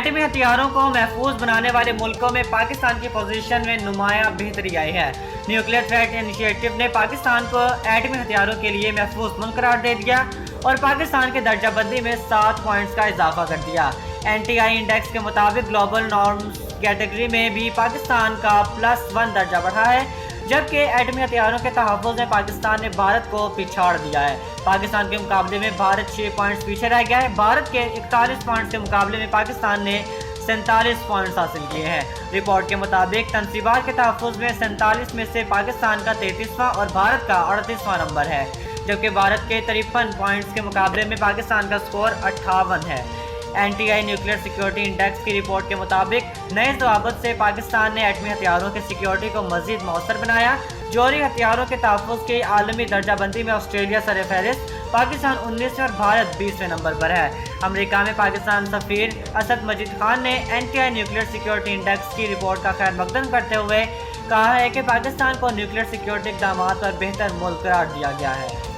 एटमी हथियारों को महफूज बनाने वाले मुल्कों में पाकिस्तान की पोजीशन में नुमाया बेहतरी आई है। न्यूक्लियर थ्रेट इनिशिएटिव ने पाकिस्तान को एटमी हथियारों के लिए महफूज मुल्क करार दे दिया और पाकिस्तान की दर्जाबंदी में 7 पॉइंट्स का इजाफा कर दिया। NTI इंडेक्स के मुताबिक ग्लोबल नॉर्म्स कैटेगरी में भी पाकिस्तान का +1 दर्जा बढ़ा है, जबकि एटमी हथियारों के तहफ़्फ़ुज़ में पाकिस्तान ने भारत को पिछाड़ दिया है। पाकिस्तान के मुकाबले में भारत 6 पॉइंट्स पीछे रह गया है। भारत के 41 पॉइंट्स के मुकाबले में पाकिस्तान ने 47 पॉइंट्स हासिल किए हैं। रिपोर्ट के मुताबिक तनसीबात के तहफ़्फ़ुज़ में 47 में से पाकिस्तान का 33वां और भारत का 38वां नंबर है, जबकि भारत के 53 पॉइंट्स के मुकाबले में पाकिस्तान का स्कोर 58 है। NTI न्यूक्लियर सिक्योरिटी इंडेक्स की रिपोर्ट के मुताबिक नए ज़वाबित से पाकिस्तान ने एटमी हथियारों की सिक्योरिटी को मज़ीद मौसर बनाया। जौहरी हथियारों के तहफ़्फ़ुज़ की आलमी दर्जाबंदी में ऑस्ट्रेलिया सरफ़हरिस्त, पाकिस्तान 19वें और भारत 20वें नंबर पर है। अमेरिका में पाकिस्तान सफ़ीर असद मजीद खान ने NTI न्यूक्लियर सिक्योरिटी इंडेक्स की रिपोर्ट का खैर मकदम करते हुए कहा है कि पाकिस्तान को न्यूक्लियर सिक्योरिटी इक़दामात पर बेहतर मुल्क करार दिया गया है।